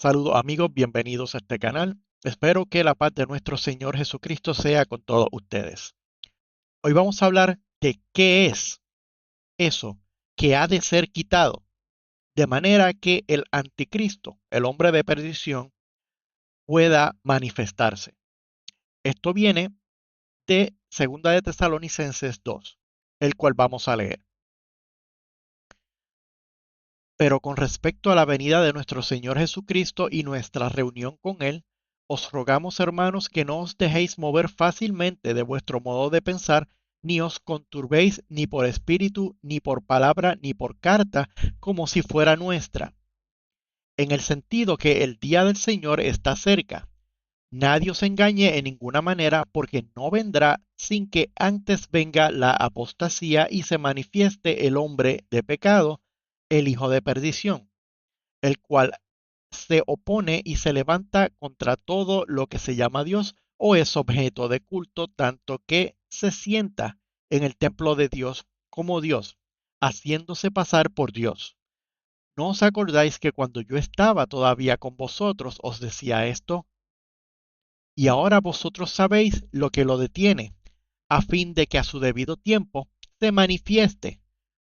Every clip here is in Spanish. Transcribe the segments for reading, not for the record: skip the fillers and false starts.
Saludos amigos, bienvenidos a este canal. Espero que la paz de nuestro Señor Jesucristo sea con todos ustedes. Hoy vamos a hablar de qué es eso que ha de ser quitado, de manera que el anticristo, el hombre de perdición, pueda manifestarse. Esto viene de Segunda de Tesalonicenses 2, el cual vamos a leer. Pero con respecto a la venida de nuestro Señor Jesucristo y nuestra reunión con Él, os rogamos, hermanos, que no os dejéis mover fácilmente de vuestro modo de pensar, ni os conturbéis ni por espíritu, ni por palabra, ni por carta, como si fuera nuestra, en el sentido que el día del Señor está cerca. Nadie os engañe en ninguna manera, porque no vendrá sin que antes venga la apostasía y se manifieste el hombre de pecado, el hijo de perdición, el cual se opone y se levanta contra todo lo que se llama Dios o es objeto de culto, tanto que se sienta en el templo de Dios como Dios, haciéndose pasar por Dios. ¿No os acordáis que cuando yo estaba todavía con vosotros os decía esto? Y ahora vosotros sabéis lo que lo detiene, a fin de que a su debido tiempo se manifieste,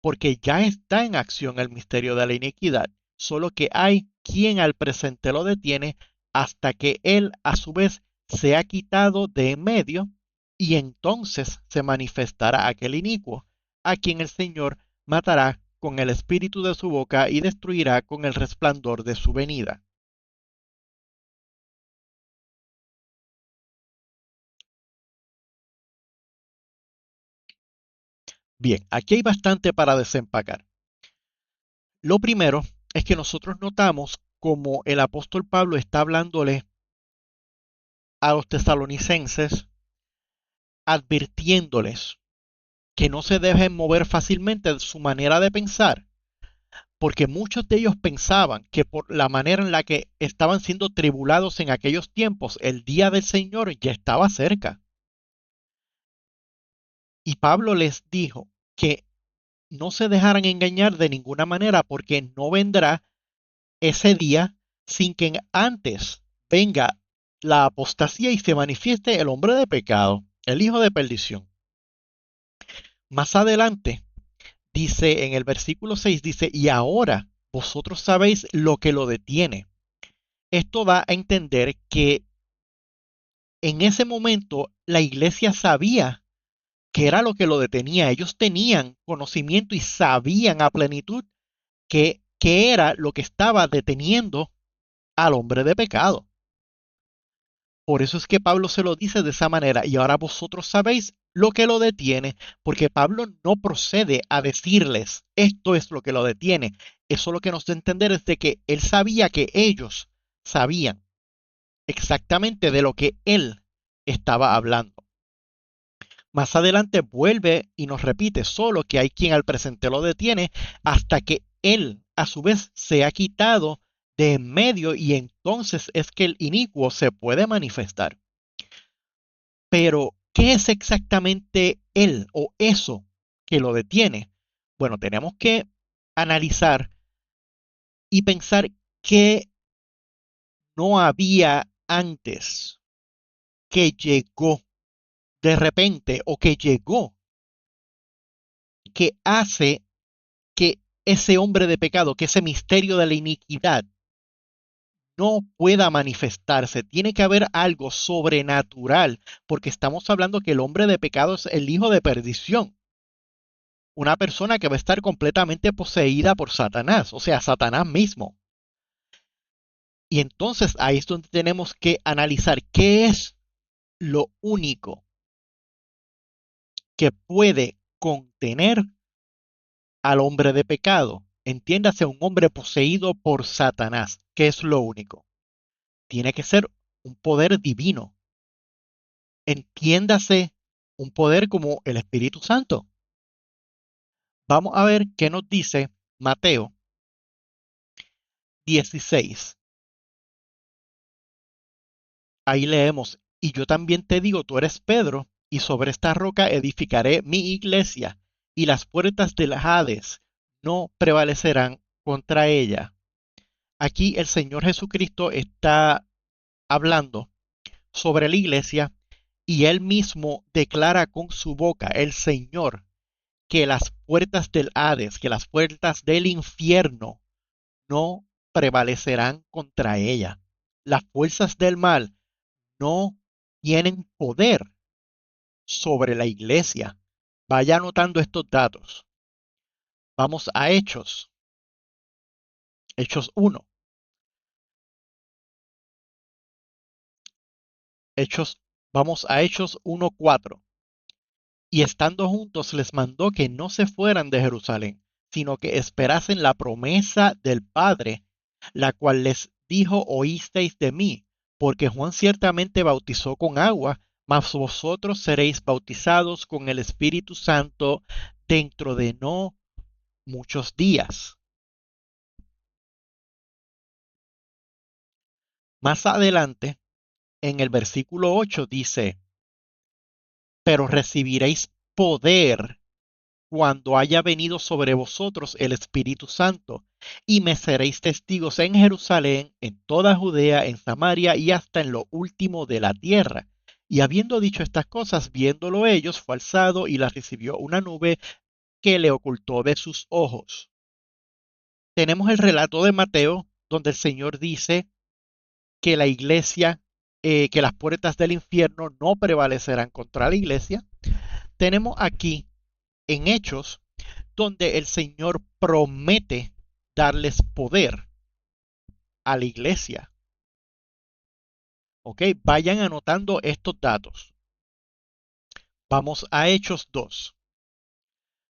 porque ya está en acción el misterio de la iniquidad, solo que hay quien al presente lo detiene hasta que él a su vez sea quitado de en medio, y entonces se manifestará aquel inicuo, a quien el Señor matará con el espíritu de su boca y destruirá con el resplandor de su venida. Bien, aquí hay bastante para desempacar. Lo primero es que nosotros notamos como el apóstol Pablo está hablándole a los tesalonicenses, advirtiéndoles que no se dejen mover fácilmente de su manera de pensar, porque muchos de ellos pensaban que por la manera en la que estaban siendo tribulados en aquellos tiempos, el día del Señor ya estaba cerca. Y Pablo les dijo que no se dejaran engañar de ninguna manera, porque no vendrá ese día sin que antes venga la apostasía y se manifieste el hombre de pecado, el hijo de perdición. Más adelante dice en el versículo 6, dice, y ahora vosotros sabéis lo que lo detiene. Esto da a entender que en ese momento la iglesia sabía que era lo que lo detenía. Ellos tenían conocimiento y sabían a plenitud que era lo que estaba deteniendo al hombre de pecado. Por eso es que Pablo se lo dice de esa manera, y ahora vosotros sabéis lo que lo detiene, porque Pablo no procede a decirles esto es lo que lo detiene. Eso lo que nos da a entender es de que él sabía que ellos sabían exactamente de lo que él estaba hablando. Más adelante vuelve y nos repite solo que hay quien al presente lo detiene hasta que él a su vez se ha quitado de en medio, y entonces es que el inicuo se puede manifestar. Pero, ¿qué es exactamente él o eso que lo detiene? Bueno, tenemos que analizar y pensar qué no había antes, que llegó de repente o que llegó, que hace que ese hombre de pecado, que ese misterio de la iniquidad no pueda manifestarse. Tiene que haber algo sobrenatural, porque estamos hablando que el hombre de pecado es el hijo de perdición, una persona que va a estar completamente poseída por Satanás, o sea, Satanás mismo. Y entonces ahí es donde tenemos que analizar qué es lo único que puede contener al hombre de pecado. Entiéndase, un hombre poseído por Satanás. ¿Qué es lo único? Tiene que ser un poder divino. Entiéndase, un poder como el Espíritu Santo. Vamos a ver qué nos dice Mateo 16. Ahí leemos, y yo también te digo, tú eres Pedro, y sobre esta roca edificaré mi iglesia, y las puertas del Hades no prevalecerán contra ella. Aquí el Señor Jesucristo está hablando sobre la iglesia y él mismo declara con su boca, el Señor, que las puertas del Hades, que las puertas del infierno no prevalecerán contra ella. Las fuerzas del mal no tienen poder sobre la iglesia. Vaya anotando estos datos. Vamos a Hechos. Hechos 1. Vamos a Hechos 1:4. Y estando juntos les mandó que no se fueran de Jerusalén, sino que esperasen la promesa del Padre, la cual les dijo: oísteis de mí, porque Juan ciertamente bautizó con agua, mas vosotros seréis bautizados con el Espíritu Santo dentro de no muchos días. Más adelante, en el versículo 8 dice: pero recibiréis poder cuando haya venido sobre vosotros el Espíritu Santo, y me seréis testigos en Jerusalén, en toda Judea, en Samaria y hasta en lo último de la tierra. Y habiendo dicho estas cosas, viéndolo ellos, fue alzado y la recibió una nube que le ocultó de sus ojos. Tenemos el relato de Mateo, donde el Señor dice que la iglesia, que las puertas del infierno no prevalecerán contra la iglesia. Tenemos aquí en Hechos donde el Señor promete darles poder a la iglesia. ¿Ok? Vayan anotando estos datos. Vamos a Hechos 2.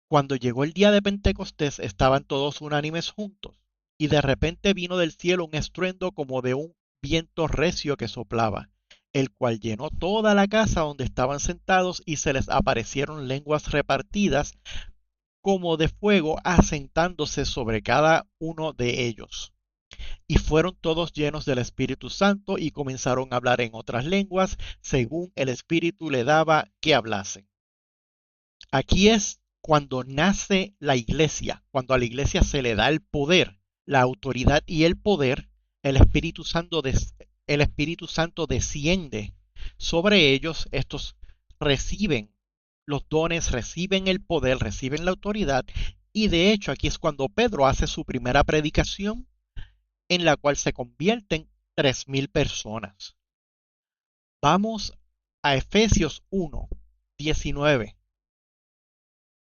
Cuando llegó el día de Pentecostés, estaban todos unánimes juntos, y de repente vino del cielo un estruendo como de un viento recio que soplaba, el cual llenó toda la casa donde estaban sentados, y se les aparecieron lenguas repartidas como de fuego, asentándose sobre cada uno de ellos. Y fueron todos llenos del Espíritu Santo y comenzaron a hablar en otras lenguas, según el Espíritu le daba que hablasen. Aquí es cuando nace la iglesia, cuando a la iglesia se le da el poder, la autoridad y el poder. El Espíritu Santo desciende sobre ellos. Estos reciben los dones, reciben el poder, reciben la autoridad. Y de hecho aquí es cuando Pedro hace su primera predicación, en la cual se convierten 3,000 personas. Vamos a Efesios 1:19.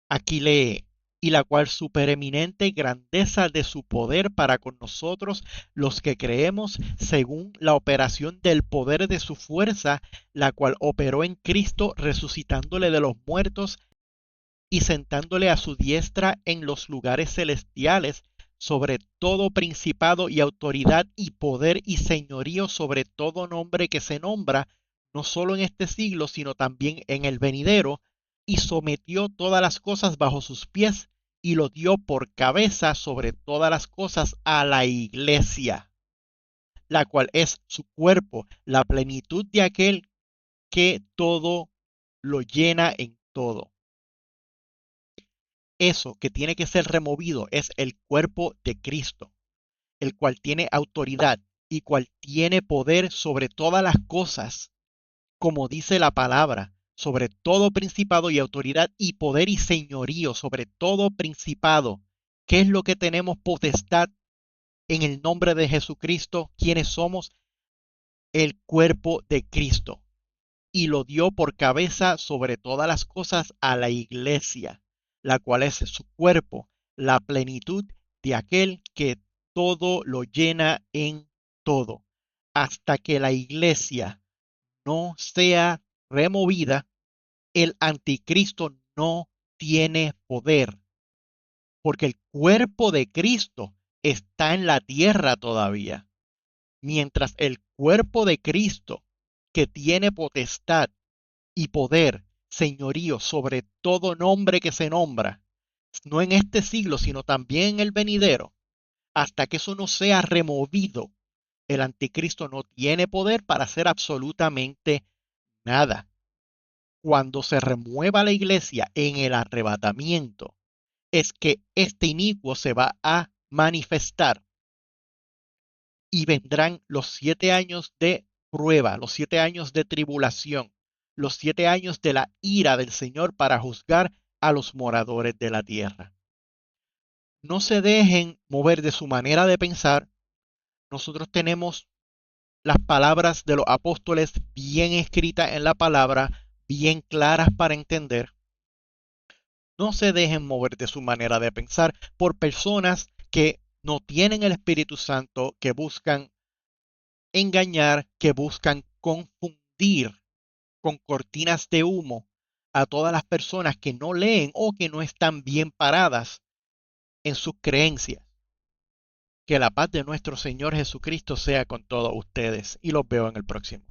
Aquí lee: y la cual supereminente grandeza de su poder para con nosotros los que creemos, según la operación del poder de su fuerza, la cual operó en Cristo, resucitándole de los muertos y sentándole a su diestra en los lugares celestiales, sobre todo principado y autoridad y poder y señorío, sobre todo nombre que se nombra, no solo en este siglo, sino también en el venidero, y sometió todas las cosas bajo sus pies, y lo dio por cabeza sobre todas las cosas a la iglesia, la cual es su cuerpo, la plenitud de aquel que todo lo llena en todo. Eso que tiene que ser removido es el cuerpo de Cristo, el cual tiene autoridad y cual tiene poder sobre todas las cosas, como dice la palabra, sobre todo principado y autoridad y poder y señorío, sobre todo principado. ¿Qué es lo que tenemos potestad en el nombre de Jesucristo? ¿Quiénes somos? El cuerpo de Cristo. Y lo dio por cabeza sobre todas las cosas a la iglesia, la cual es su cuerpo, la plenitud de aquel que todo lo llena en todo. Hasta que la iglesia no sea removida, el anticristo no tiene poder, porque el cuerpo de Cristo está en la tierra todavía. Mientras el cuerpo de Cristo, que tiene potestad y poder, señorío sobre todo nombre que se nombra, no en este siglo, sino también en el venidero, hasta que eso no sea removido, el anticristo no tiene poder para hacer absolutamente nada. Cuando se remueva la iglesia en el arrebatamiento, es que este inicuo se va a manifestar. y vendrán los 7 años de prueba, los 7 años de tribulación, los 7 años de la ira del Señor para juzgar a los moradores de la tierra. No se dejen mover de su manera de pensar. Nosotros tenemos las palabras de los apóstoles bien escritas en la palabra, bien claras para entender. No se dejen mover de su manera de pensar por personas que no tienen el Espíritu Santo, que buscan engañar, que buscan confundir con cortinas de humo a todas las personas que no leen o que no están bien paradas en sus creencias. Que la paz de nuestro Señor Jesucristo sea con todos ustedes y los veo en el próximo.